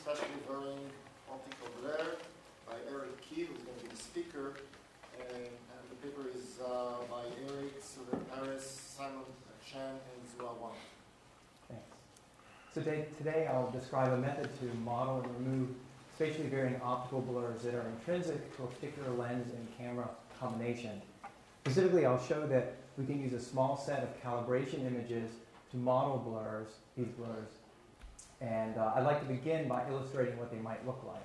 Spatially-Varying Optical Blur by Eric Key, who's going to be the speaker. And the paper is by Eric, Sylvain, Simon, Chen, and Wang. Thanks. So today I'll describe a method to model and remove spatially varying optical blurs that are intrinsic to a particular lens and camera combination. Specifically, I'll show that we can use a small set of calibration images to model blurs, these blurs. And I'd like to begin by illustrating what they might look like.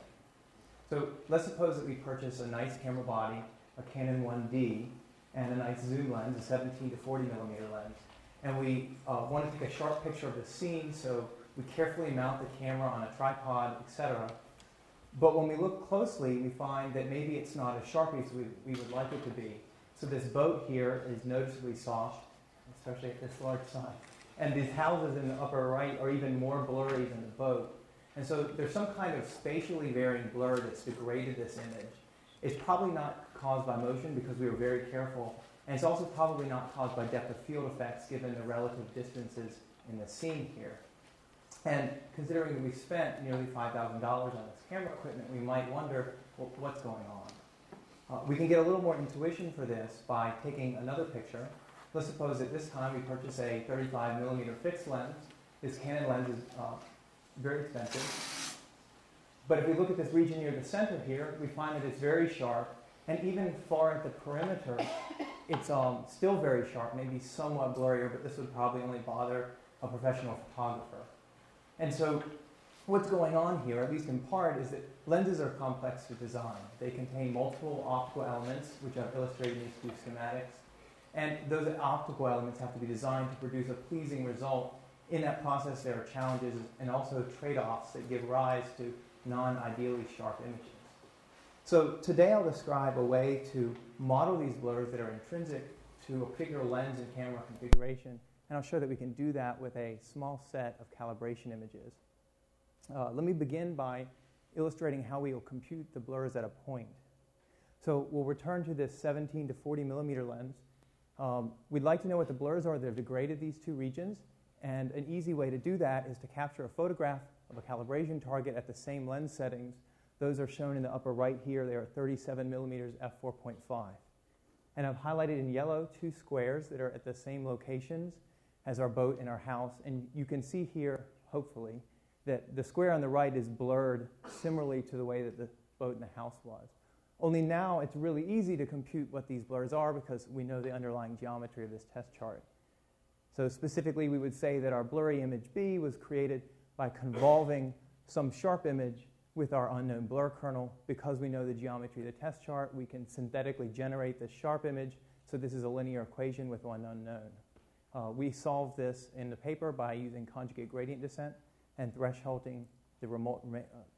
So let's suppose that we purchase a nice camera body, a Canon 1D, and a nice zoom lens, a 17 to 40 millimeter lens. And we want to take a sharp picture of the scene, so we carefully mount the camera on a tripod, etc. But when we look closely, we find that maybe it's not as sharp as we would like it to be. So this boat here is noticeably soft, especially at this large size. And these houses in the upper right are even more blurry than the boat. And so there's some kind of spatially varying blur that's degraded this image. It's probably not caused by motion because we were very careful. And it's also probably not caused by depth of field effects given the relative distances in the scene here. And considering that we spent nearly $5,000 on this camera equipment, we might wonder, well, what's going on? We can get a little more intuition for this by taking another picture. Let's suppose that this time we purchase a 35 millimeter fixed lens. This Canon lens is very expensive. But if we look at this region near the center here, we find that it's very sharp. And even far at the perimeter, it's still very sharp, maybe somewhat blurrier, but this would probably only bother a professional photographer. And so what's going on here, at least in part, is that lenses are complex to design. They contain multiple optical elements, which I've illustrated in these two schematics. And those optical elements have to be designed to produce a pleasing result. In that process, there are challenges and also trade-offs that give rise to non-ideally sharp images. So today I'll describe a way to model these blurs that are intrinsic to a particular lens and camera configuration. And I'll show that we can do that with a small set of calibration images. Let me begin by illustrating how we will compute the blurs at a point. So we'll return to this 17 to 40 millimeter lens. We'd like to know what the blurs are that have degraded these two regions. And an easy way to do that is to capture a photograph of a calibration target at the same lens settings. Those are shown in the upper right here. They are 37 millimeters f4.5. And I've highlighted in yellow two squares that are at the same locations as our boat and our house. And you can see here, hopefully, that the square on the right is blurred similarly to the way that the boat and the house was. Only now it's really easy to compute what these blurs are because we know the underlying geometry of this test chart. So specifically, we would say that our blurry image B was created by convolving some sharp image with our unknown blur kernel. Because we know the geometry of the test chart, we can synthetically generate this sharp image. So this is a linear equation with one unknown. We solved this in the paper by using conjugate gradient descent and thresholding the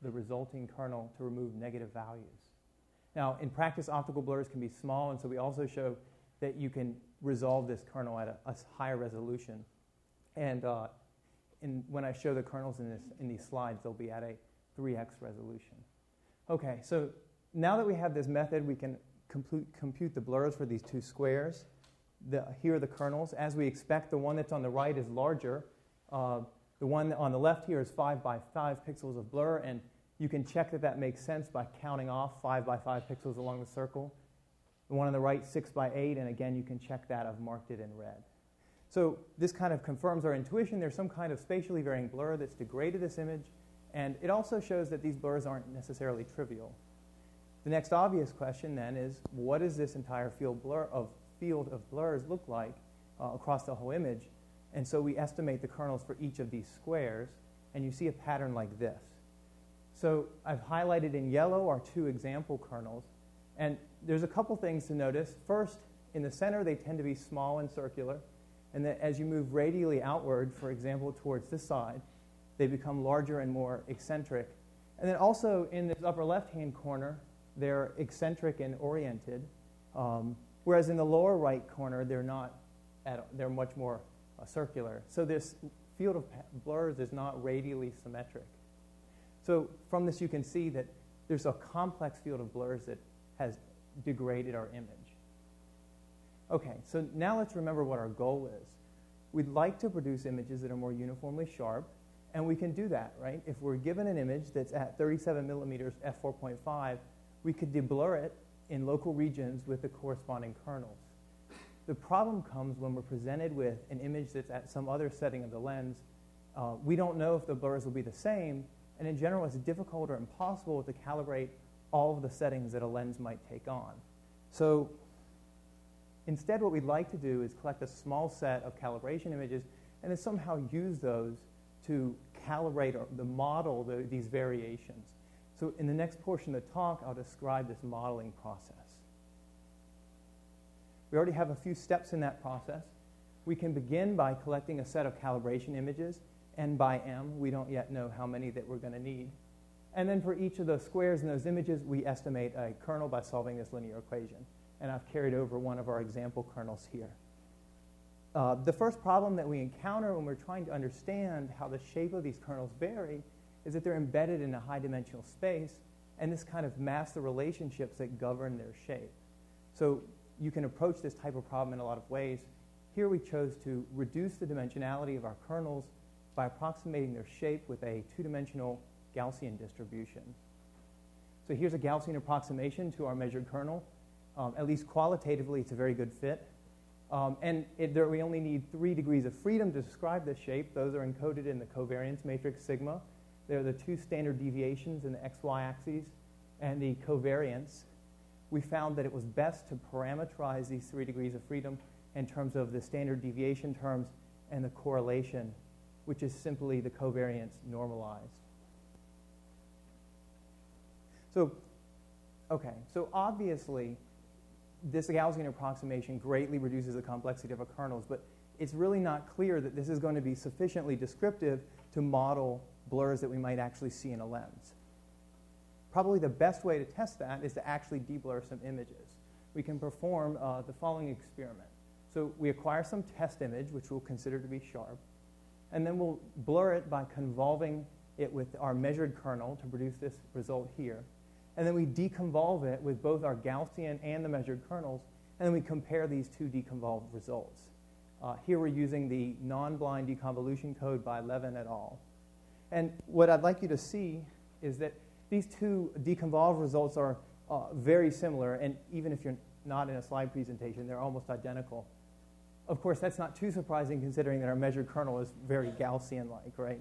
resulting kernel to remove negative values. Now, in practice, optical blurs can be small, and so we also show that you can resolve this kernel at a higher resolution. And when I show the kernels in these slides, they'll be at a 3x resolution. Okay, so now that we have this method, we can compute the blurs for these two squares. Here are the kernels. As we expect, the one that's on the right is larger. The one on the left here is 5 by 5 pixels of blur, and you can check that that makes sense by counting off 5 by 5 pixels along the circle. The one on the right, 6 by 8, and again, you can check that. I've marked it in red. So this kind of confirms our intuition. There's some kind of spatially varying blur that's degraded this image, and it also shows that these blurs aren't necessarily trivial. The next obvious question then is, what does this entire field of blurs look like across the whole image? And so we estimate the kernels for each of these squares, and you see a pattern like this. So I've highlighted in yellow our two example kernels, and there's a couple things to notice. First, in the center, they tend to be small and circular, and then as you move radially outward, for example, towards this side, they become larger and more eccentric. And then also in this upper left-hand corner, they're eccentric and oriented, whereas in the lower right corner, they're much more circular. So this field of blurs is not radially symmetric. So from this, you can see that there's a complex field of blurs that has degraded our image. Okay, so now let's remember what our goal is. We'd like to produce images that are more uniformly sharp, And we can do that, right? If we're given an image that's at 37 millimeters f4.5, we could deblur it in local regions with the corresponding kernels. The problem comes when we're presented with an image that's at some other setting of the lens. We don't know if the blurs will be the same, and in general, it's difficult or impossible to calibrate all of the settings that a lens might take on. So instead, what we'd like to do is collect a small set of calibration images and then somehow use those to calibrate or to model these variations. So in the next portion of the talk, I'll describe this modeling process. We already have a few steps in that process. We can begin by collecting a set of calibration images, n by m. We don't yet know how many that we're going to need. And then for each of those squares in those images, we estimate a kernel by solving this linear equation. And I've carried over one of our example kernels here. The first problem that we encounter when we're trying to understand how the shape of these kernels vary is that they're embedded in a high-dimensional space, and this kind of masks the relationships that govern their shape. So you can approach this type of problem in a lot of ways. Here we chose to reduce the dimensionality of our kernels by approximating their shape with a two-dimensional Gaussian distribution. So here's a Gaussian approximation to our measured kernel. At least qualitatively, it's a very good fit. We only need 3 degrees of freedom to describe this shape. Those are encoded in the covariance matrix sigma. They're the 2 standard deviations in the xy axes and the covariance. We found that it was best to parameterize these 3 degrees of freedom in terms of the standard deviation terms and the correlation, which is simply the covariance normalized. So obviously, this Gaussian approximation greatly reduces the complexity of our kernels, but it's really not clear that this is going to be sufficiently descriptive to model blurs that we might actually see in a lens. Probably the best way to test that is to actually deblur some images. We can perform the following experiment. So we acquire some test image, which we'll consider to be sharp, and then we'll blur it by convolving it with our measured kernel to produce this result here. And then we deconvolve it with both our Gaussian and the measured kernels, and then we compare these 2 deconvolved results. Here we're using the non-blind deconvolution code by Levin et al. And what I'd like you to see is that these 2 deconvolved results are very similar, and even if you're not in a slide presentation, they're almost identical. Of course, that's not too surprising considering that our measured kernel is very Gaussian-like, right?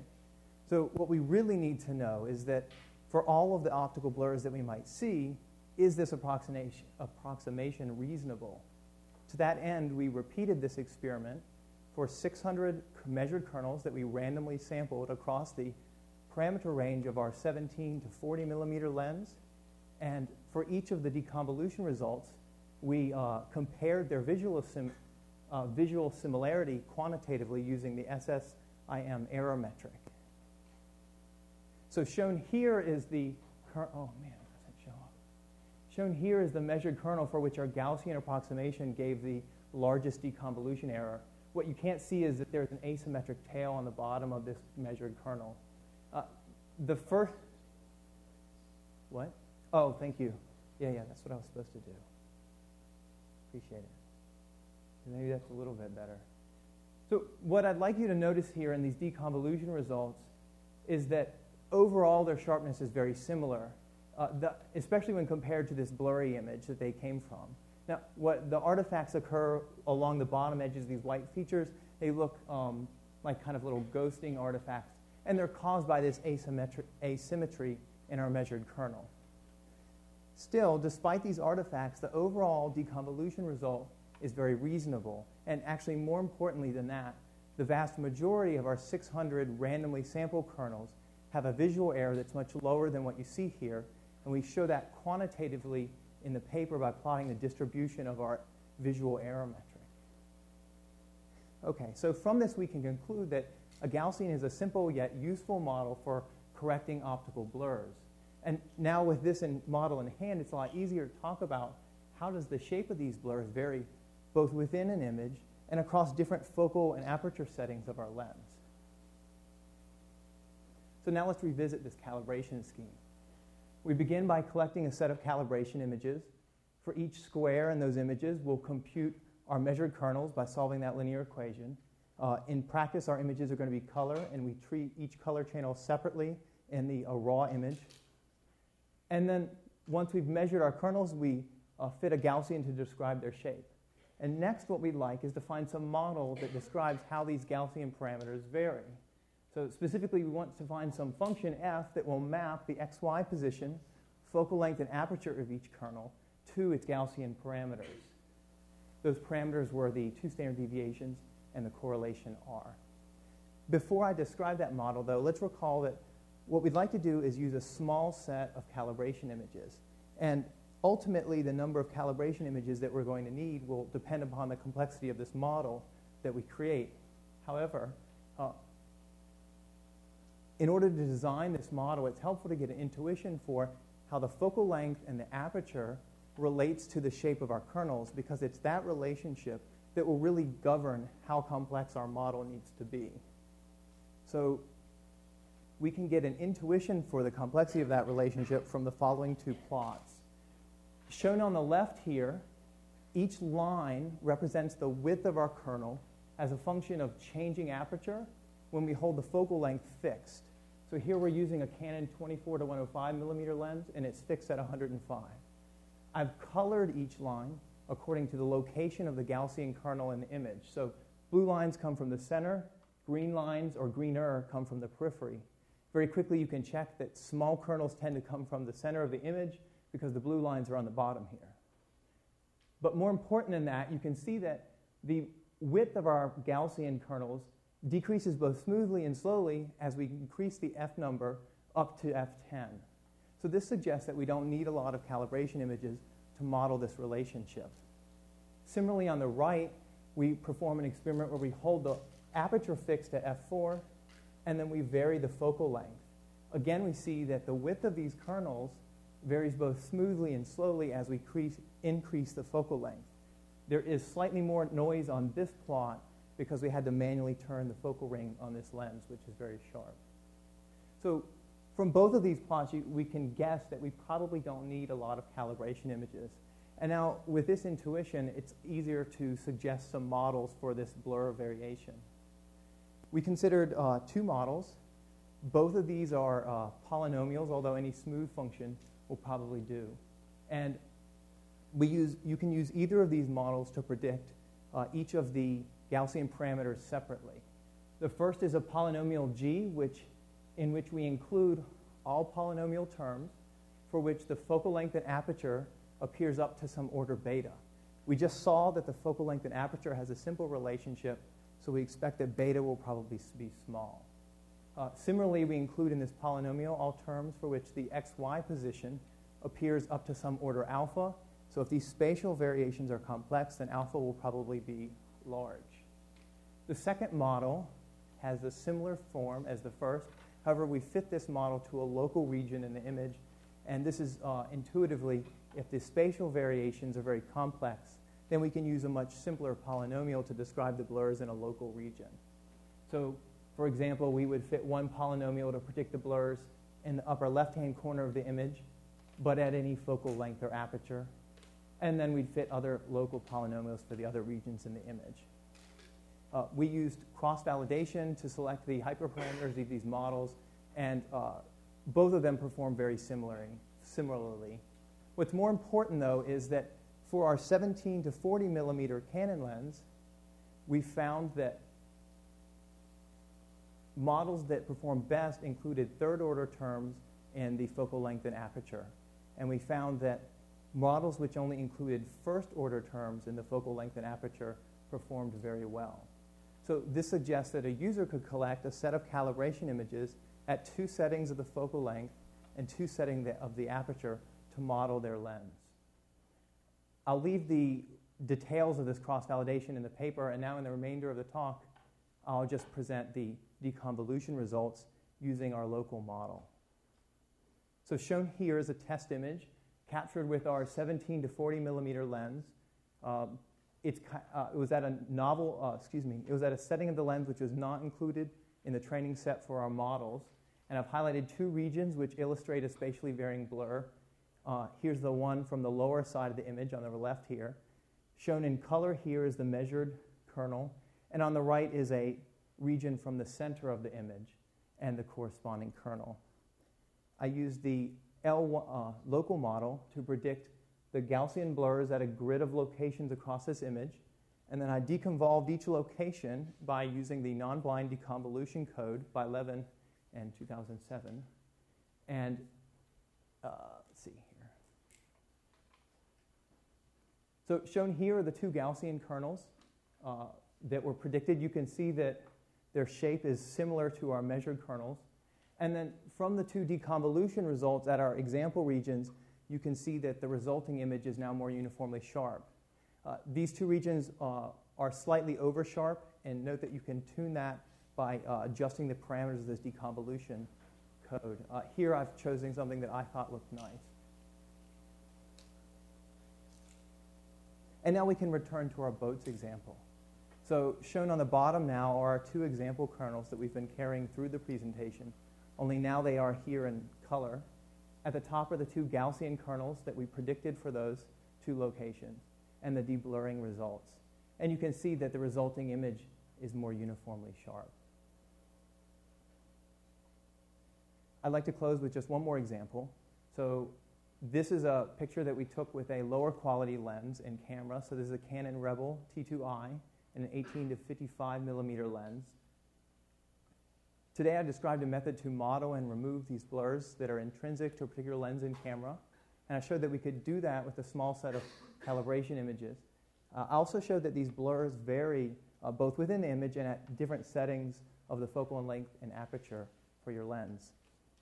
So what we really need to know is that for all of the optical blurs that we might see, is this approximation reasonable? To that end, we repeated this experiment for 600 measured kernels that we randomly sampled across the parameter range of our 17 to 40 millimeter lens. And for each of the deconvolution results, we compared their visual similarity quantitatively using the SSIM error metric. So shown here is the shown here is the measured kernel for which our Gaussian approximation gave the largest deconvolution error. What you can't see is that there's an asymmetric tail on the bottom of this measured kernel. The first, what? Oh, thank you. Yeah, that's what I was supposed to do. Appreciate it. Maybe that's a little bit better. So what I'd like you to notice here in these deconvolution results is that overall their sharpness is very similar, especially when compared to this blurry image that they came from. Now, what the artifacts occur along the bottom edges of these white features, they look like kind of little ghosting artifacts, and they're caused by this asymmetry in our measured kernel. Still, despite these artifacts, the overall deconvolution result is very reasonable. And actually, more importantly than that, the vast majority of our 600 randomly sampled kernels have a visual error that's much lower than what you see here. And we show that quantitatively in the paper by plotting the distribution of our visual error metric. Okay, so from this we can conclude that a Gaussian is a simple yet useful model for correcting optical blurs. And now with this model in hand, it's a lot easier to talk about how does the shape of these blurs vary both within an image and across different focal and aperture settings of our lens. So now let's revisit this calibration scheme. We begin by collecting a set of calibration images. For each square in those images, we'll compute our measured kernels by solving that linear equation. In practice, our images are going to be color, and we treat each color channel separately in the raw image. And then once we've measured our kernels, we fit a Gaussian to describe their shape. And next, what we'd like is to find some model that describes how these Gaussian parameters vary. So specifically, we want to find some function f that will map the xy position, focal length, and aperture of each kernel to its Gaussian parameters. Those parameters were the 2 standard deviations and the correlation R. Before I describe that model, though, let's recall that what we'd like to do is use a small set of calibration images. And ultimately, the number of calibration images that we're going to need will depend upon the complexity of this model that we create. However, in order to design this model, it's helpful to get an intuition for how the focal length and the aperture relates to the shape of our kernels, because it's that relationship that will really govern how complex our model needs to be. So we can get an intuition for the complexity of that relationship from the following 2 plots. Shown on the left here, each line represents the width of our kernel as a function of changing aperture when we hold the focal length fixed. So here we're using a Canon 24 to 105 millimeter lens, and it's fixed at 105. I've colored each line according to the location of the Gaussian kernel in the image. So blue lines come from the center, green lines or greener come from the periphery. Very quickly, you can check that small kernels tend to come from the center of the image because the blue lines are on the bottom here. But more important than that, you can see that the width of our Gaussian kernels decreases both smoothly and slowly as we increase the F number up to F10. So this suggests that we don't need a lot of calibration images to model this relationship. Similarly, on the right, we perform an experiment where we hold the aperture fixed at F4, and then we vary the focal length. Again, we see that the width of these kernels varies both smoothly and slowly as we increase the focal length. There is slightly more noise on this plot because we had to manually turn the focal ring on this lens, which is very sharp. So from both of these plots, we can guess that we probably don't need a lot of calibration images. And now, with this intuition, it's easier to suggest some models for this blur variation. We considered 2 models. Both of these are polynomials, although any smooth function will probably do. And you can use either of these models to predict each of the Gaussian parameters separately. The first is a polynomial G, in which we include all polynomial terms for which the focal length and aperture appears up to some order beta. We just saw that the focal length and aperture has a simple relationship, so we expect that beta will probably be small. Similarly, we include in this polynomial all terms for which the xy position appears up to some order alpha. So if these spatial variations are complex, then alpha will probably be large. The second model has a similar form as the first. However, we fit this model to a local region in the image, and this is intuitively, if the spatial variations are very complex, then we can use a much simpler polynomial to describe the blurs in a local region. So, for example, we would fit one polynomial to predict the blurs in the upper left-hand corner of the image, but at any focal length or aperture. And then we'd fit other local polynomials for the other regions in the image. We used cross-validation to select the hyperparameters of these models, and both of them perform very similarly. What's more important, though, is that for our 17 to 40 millimeter Canon lens, we found that models that performed best included third-order terms in the focal length and aperture. And we found that models which only included first-order terms in the focal length and aperture performed very well. So this suggests that a user could collect a set of calibration images at 2 settings of the focal length and 2 settings of the aperture to model their lens. I'll leave the details of this cross-validation in the paper, and now in the remainder of the talk, I'll just present the deconvolution results using our local model. So shown here is a test image captured with our 17 to 40 millimeter lens. It was at a setting of the lens which was not included in the training set for our models. And I've highlighted 2 regions which illustrate a spatially varying blur. Here's the one from the lower side of the image on the left here. Shown in color here is the measured kernel, And on the right is a region from the center of the image and the corresponding kernel. I used the local model to predict the Gaussian blurs at a grid of locations across this image, and then I deconvolved each location by using the non-blind deconvolution code by Levin in 2007. And let's see here. So shown here are the two Gaussian kernels that were predicted. You can see that their shape is similar to our measured kernels. And then from the two deconvolution results at our example regions, you can see that the resulting image is now more uniformly sharp. These two regions are slightly over sharp, and note that you can tune that by adjusting the parameters of this deconvolution code. Here I've chosen something that I thought looked nice. And now we can return to our boats example. So shown on the bottom now are our two example kernels that we've been carrying through the presentation, only now they are here in color. At the top are the two Gaussian kernels that we predicted for those two locations, and the deblurring results. And you can see that the resulting image is more uniformly sharp. I'd like to close with just one more example. So this is a picture that we took with a lower quality lens and camera. So this is a Canon Rebel T2i and an 18 to 55 millimeter lens. Today I described a method to model and remove these blurs that are intrinsic to a particular lens and camera. And I showed that we could do that with a small set of calibration images. I also showed that these blurs vary both within the image and at different settings of the focal length and aperture for your lens.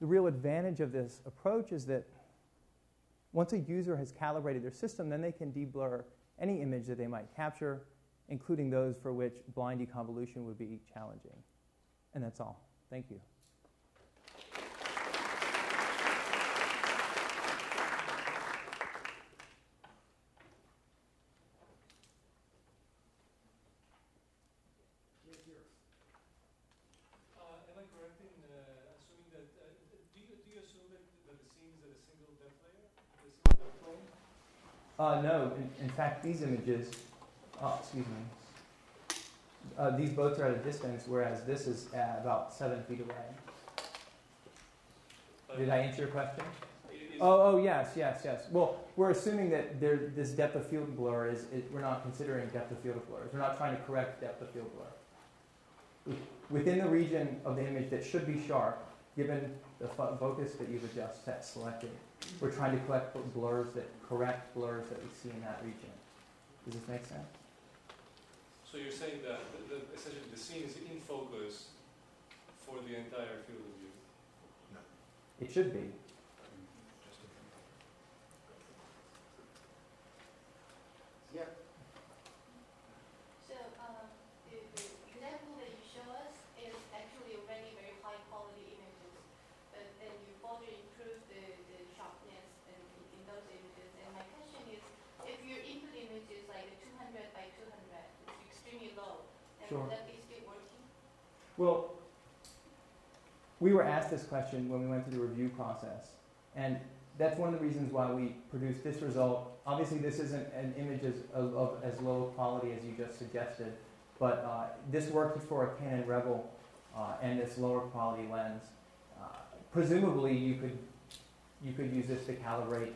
The real advantage of this approach is that once a user has calibrated their system, then they can deblur any image that they might capture, including those for which blind deconvolution would be challenging. And that's all. Thank you. Am I correct in assuming that, do you assume that the scene is at a single depth layer? A single depth plane? No. In fact, these images, these boats are at a distance, whereas this is at about 7 feet away. Did I answer your question? Yes. Well, we're assuming that this depth of field blur we're not considering depth of field blurs. We're not trying to correct depth of field blur. Within the region of the image that should be sharp, given the focus that you've selected, we're trying to correct blurs that we see in that region. Does this make sense? So you're saying that essentially the scene is in focus for the entire field of view? No. It should be. Yeah. So the example that you show us is actually already very high quality images, but then you further improve the sharpness in those images. And my question is, if your input image is like a 200 by 200, it's extremely low, then Sure. would that be still working? Well, we were asked this question when we went through the review process, and that's one of the reasons why we produced this result. Obviously, this isn't an image of as low quality as you just suggested, but this worked for a Canon Rebel and this lower quality lens. Presumably, you could use this to calibrate.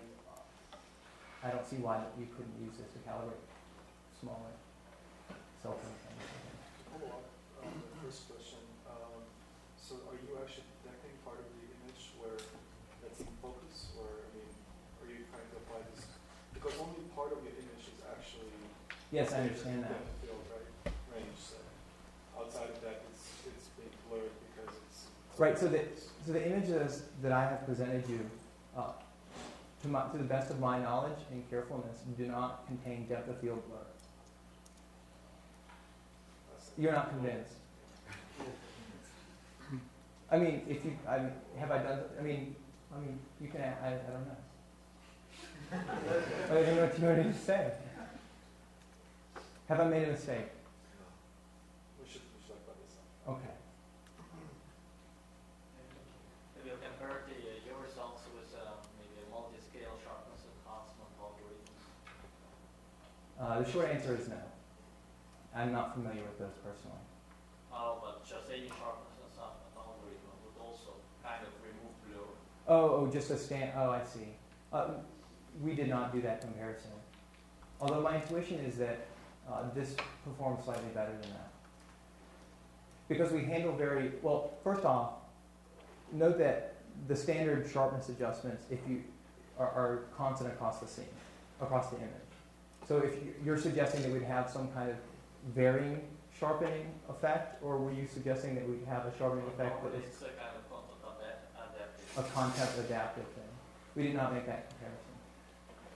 I don't see why you couldn't use this to calibrate smaller cell phone cameras. Follow up on the first question. So are you actually detecting part of the image where that's in focus, or are you trying to apply this? Because only part of your image is actually Yes, I understand that. depth of field, right? Range. So outside of that, it's being blurred because it's Right. So the images that I have presented you, to the best of my knowledge and carefulness, do not contain depth of field blur. You're not convinced. I mean, have I done? You can. I don't know. I don't know what you want to say. Have I made a mistake? we should talk about this. Okay. Have you compared your results with maybe a multi-scale sharpness enhancement algorithm? The short answer is no. I'm not familiar with those personally. But just any sharpness and some algorithm would also kind of remove blur. Just a I see. We did not do that comparison. Although my intuition is that this performs slightly better than that. Because we handle first off, note that the standard sharpness adjustments are constant across the scene, across the image. So if you're suggesting that we'd have some kind of varying sharpening effect, or were you suggesting that we'd have a sharpening effect that is It's a kind of adaptive. a content adaptive thing? We did not make that comparison.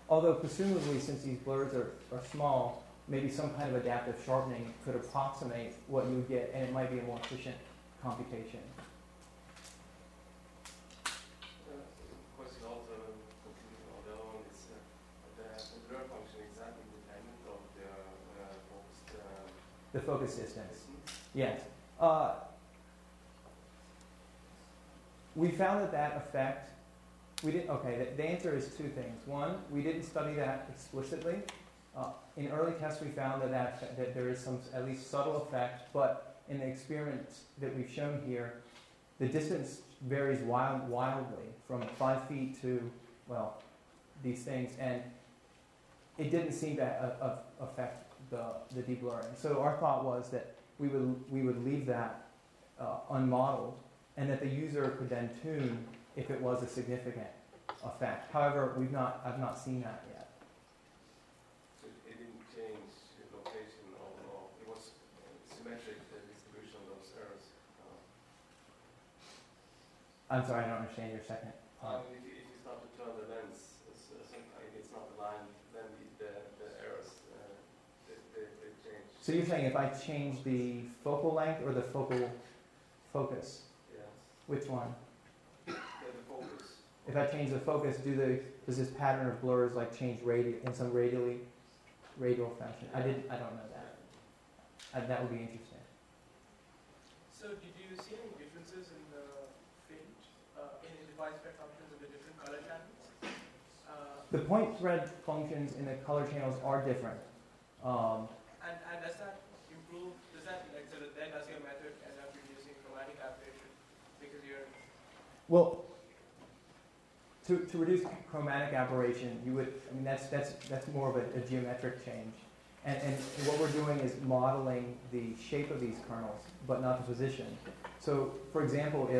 Although presumably, since these blurs are small, maybe some kind of adaptive sharpening could approximate what you would get, and it might be a more efficient computation. Of course, you also computing alone is the blur function exactly dependent of The focus distance. Yes. We found that effect. We didn't. Okay. The answer is two things. One, we didn't study that explicitly. In early tests, we found that there is some at least subtle effect, but in the experiments that we've shown here, the distance varies wildly from 5 feet to, these things, and it didn't seem to affect the deblurring. So our thought was that we would leave that unmodeled, and that the user could then tune if it was a significant effect. However, I've not seen that yet. So it didn't change the location overall. It was symmetric, the distribution of those errors. I'm sorry, I don't understand your second part. If you start to turn the lens, it's not aligned, then the errors they change. So you're saying if I change the focal length or the focal focus? Yes. Which one? The focus. If I change the focus, does this pattern of blurs change in some radial fashion? I don't know that. That would be interesting. So did you see any differences in the fringe, in the widespread functions of the different color channels? The point thread functions in the color channels are different. And does that improve, so then does your method end up reducing chromatic aberration? Because you're... Well, to reduce chromatic aberration, you would, that's more of a geometric change. And what we're doing is modeling the shape of these kernels, but not the position. So, for example,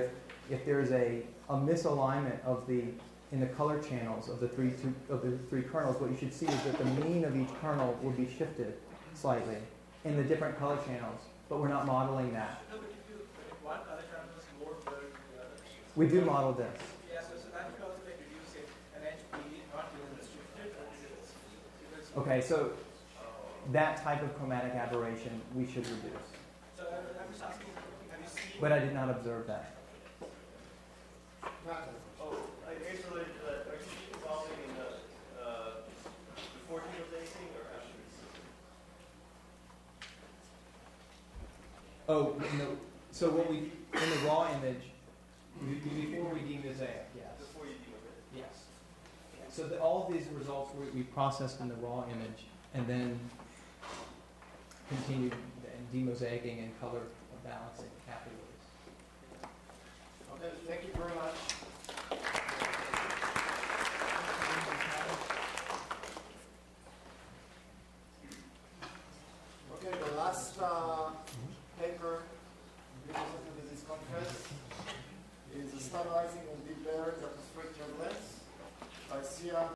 if there's a misalignment in the color channels of the three kernels, what you should see is that the mean of each kernel will be shifted slightly in the different color channels, but we're not modeling that. No, but if one color channel is more blurred than the other. We do model this. Yeah, so that could also reduce it, an edge be not even restricted, because Okay, so that type of chromatic aberration we should reduce. So I'm just asking, have you seen... But I did not observe that. It's related to that. Are you involving in before deconvolution or after? So what we, in the raw image, before we demosaic, yes. Before you demosaic. Yes. So all of these results we processed in the raw image and then continued demosaicing and color balancing afterwards. Okay, thank you very much. Okay, the last paper we presented at this conference is Stabilizing and Deblurring Atmospheric Turbulence by Sia